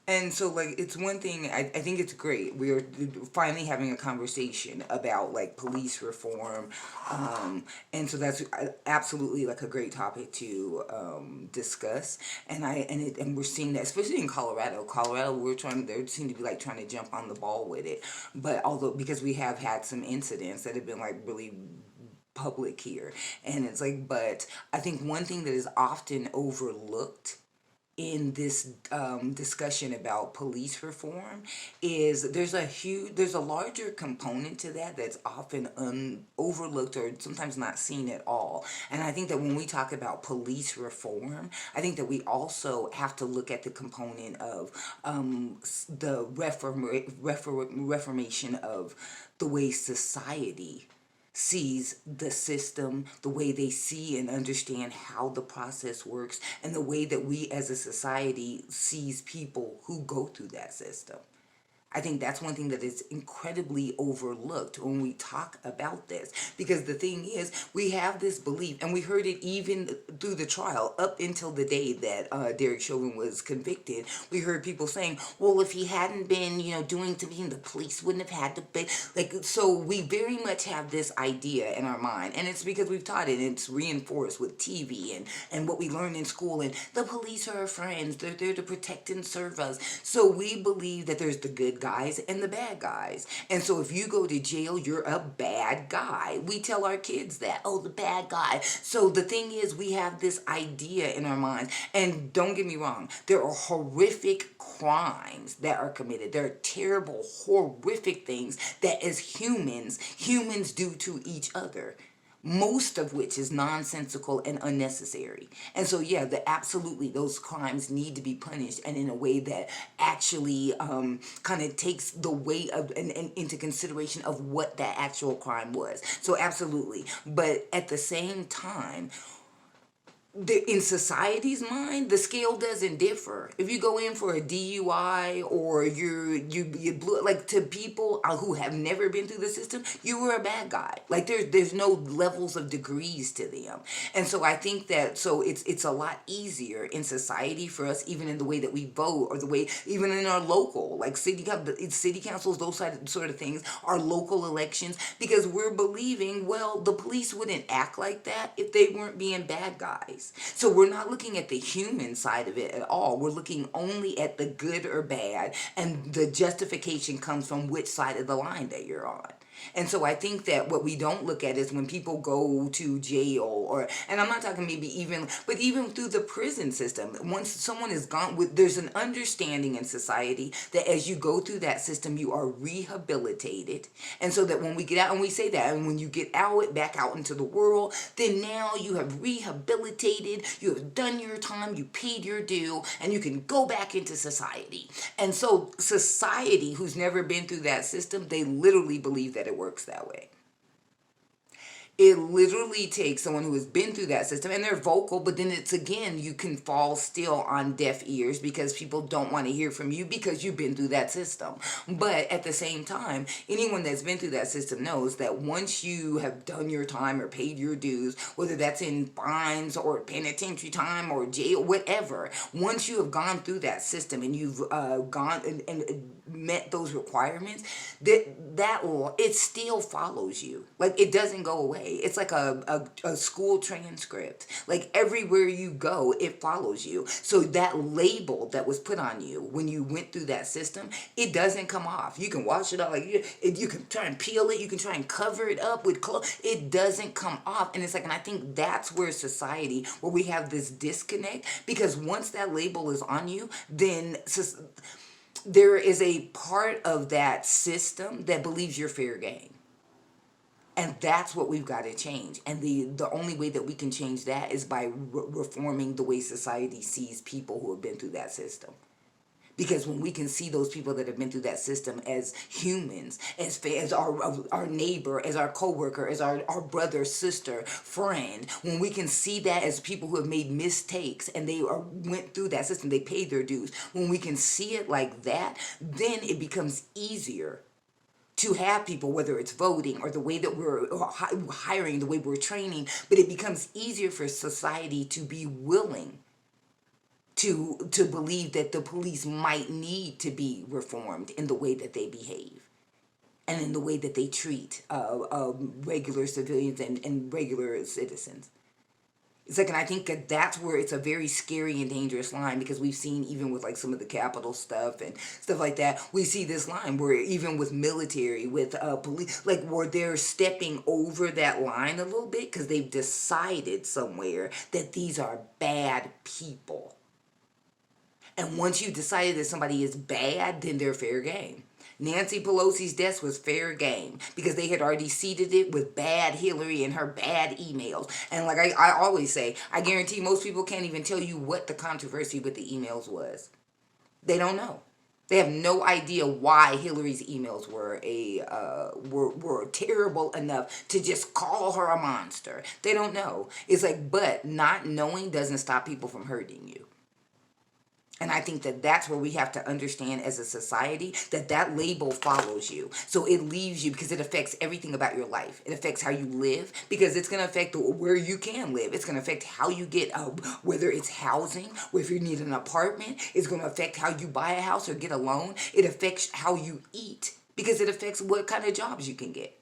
And so, like, it's one thing, I think it's great. We are finally having a conversation about, like, police reform. And so that's absolutely, like, a great topic to discuss. And we're seeing that, especially in Colorado. Colorado, they seem to be, like, trying to jump on the ball with it. But although, because we have had some incidents that have been, like, really public here. And it's like, but I think one thing that is often overlooked in this discussion about police reform is there's a larger component to that that's often overlooked or sometimes not seen at all. And I think that when we talk about police reform, I think that we also have to look at the component of the reformation of the way society sees the system, the way they see and understand how the process works, and the way that we as a society sees people who go through that system. I think that's one thing that is incredibly overlooked when we talk about this. Because the thing is, we have this belief, and we heard it even through the trial, up until the day that Derek Chauvin was convicted. We heard people saying, well, if he hadn't been, doing something, the police wouldn't have had to pay. Like, so we very much have this idea in our mind, and it's because we've taught it, and it's reinforced with TV and what we learn in school, and the police are our friends, they're there to protect and serve us. So we believe that there's the good guys and the bad guys. And so if you go to jail, you're a bad guy. We tell our kids that, oh, the bad guy. So the thing is, we have this idea in our minds. And don't get me wrong, there are horrific crimes that are committed. There are terrible, horrific things that as humans do to each other, most of which is nonsensical and unnecessary. And so, yeah, absolutely, those crimes need to be punished, and in a way that actually kind of takes the weight of and into consideration of what that actual crime was. So, absolutely. But at the same time, in society's mind, the scale doesn't differ. If you go in for a DUI, or you blew, like, to people who have never been through the system, you were a bad guy. Like, there's no levels of degrees to them. And so I think that, so it's a lot easier in society for us, even in the way that we vote, or the way even in our local, like, city councils, those sort of things, our local elections, because we're believing, well, the police wouldn't act like that if they weren't being bad guys. So we're not looking at the human side of it at all. We're looking only at the good or bad, and the justification comes from which side of the line that you're on. And so I think that what we don't look at is when people go to jail, and I'm not talking maybe even, but even through the prison system, once someone is gone, there's an understanding in society that as you go through that system, you are rehabilitated. And so that when we get out, and we say that, and when you get out, back out into the world, then now you have rehabilitated, you have done your time, you paid your due, and you can go back into society. And so society, who's never been through that system, they literally believe that it works that way. It literally takes someone who has been through that system, and they're vocal, but then it's, again, you can fall still on deaf ears because people don't want to hear from you because you've been through that system. But at the same time, anyone that's been through that system knows that once you have done your time or paid your dues, whether that's in fines or penitentiary time or jail, whatever, once you have gone through that system and you've gone and met those requirements, that it still follows you. Like, it doesn't go away. It's like a school transcript. Like, everywhere you go, it follows you. So that label that was put on you when you went through that system, it doesn't come off. You can wash it off. Like, you can try and peel it. You can try and cover it up with clothes. It doesn't come off. And it's like, and I think that's where society, where we have this disconnect, because once that label is on you, then there is a part of that system that believes you're fair game. And that's what we've got to change. And the only way that we can change that is by reforming the way society sees people who have been through that system. Because when we can see those people that have been through that system as humans, as our neighbor, as our coworker, as our brother, sister, friend, when we can see that as people who have made mistakes and went through that system, they paid their dues. When we can see it like that, then it becomes easier to have people, whether it's voting or the way that we're hiring, the way we're training, but it becomes easier for society to be willing to believe that the police might need to be reformed in the way that they behave and in the way that they treat regular civilians and regular citizens. It's like, and I think that that's where it's a very scary and dangerous line, because we've seen, even with like some of the Capitol stuff and stuff like that, we see this line where even with military, with police, like where they're stepping over that line a little bit because they've decided somewhere that these are bad people. And once you decided that somebody is bad, then they're fair game. Nancy Pelosi's desk was fair game because they had already seeded it with bad Hillary and her bad emails. And like I always say, I guarantee most people can't even tell you what the controversy with the emails was. They don't know. They have no idea why Hillary's emails were terrible enough to just call her a monster. They don't know. It's like, but not knowing doesn't stop people from hurting you. And I think that that's where we have to understand as a society that that label follows you. So it leaves you because it affects everything about your life. It affects how you live because it's going to affect where you can live. It's going to affect how you get, whether it's housing, or if you need an apartment. It's going to affect how you buy a house or get a loan. It affects how you eat because it affects what kind of jobs you can get.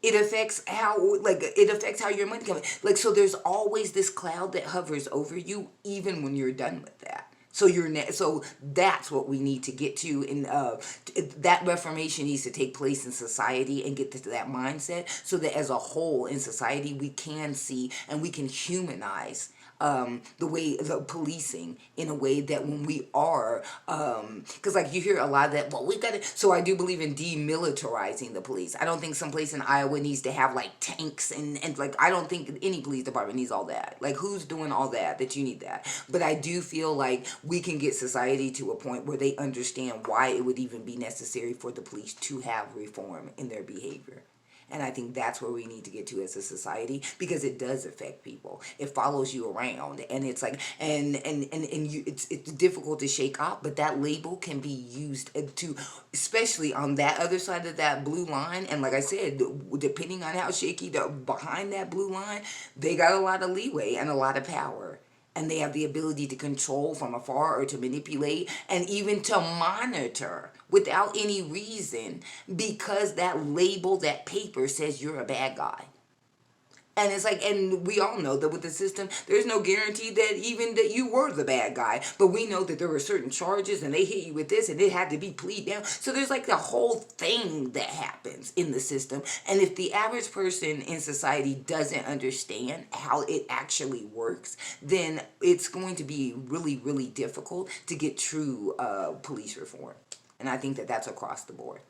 It affects how, like, it affects how your money comes. Like, so there's always this cloud that hovers over you even when you're done with that. So so that's what we need to get to, in that reformation needs to take place in society and get to that mindset, so that as a whole in society we can see and we can humanize the way the policing in a way that when we are, because like you hear a lot of that, well, we got to, so I do believe in demilitarizing the police. I don't think some place in Iowa needs to have like tanks and like, I don't think any police department needs all that. Like, who's doing all that you need that? But I do feel like we can get society to a point where they understand why it would even be necessary for the police to have reform in their behavior. And I think that's where we need to get to as a society, because it does affect people. It follows you around, and it's like, and you, it's difficult to shake off, but that label can be used to, especially on that other side of that blue line. And like I said, depending on how shaky behind that blue line, they got a lot of leeway and a lot of power. And they have the ability to control from afar or to manipulate and even to monitor without any reason, because that label, that paper says you're a bad guy. And it's like, and we all know that with the system, there's no guarantee that even that you were the bad guy. But we know that there were certain charges and they hit you with this and it had to be plead down. So there's like the whole thing that happens in the system. And if the average person in society doesn't understand how it actually works, then it's going to be really, really difficult to get true police reform. And I think that that's across the board.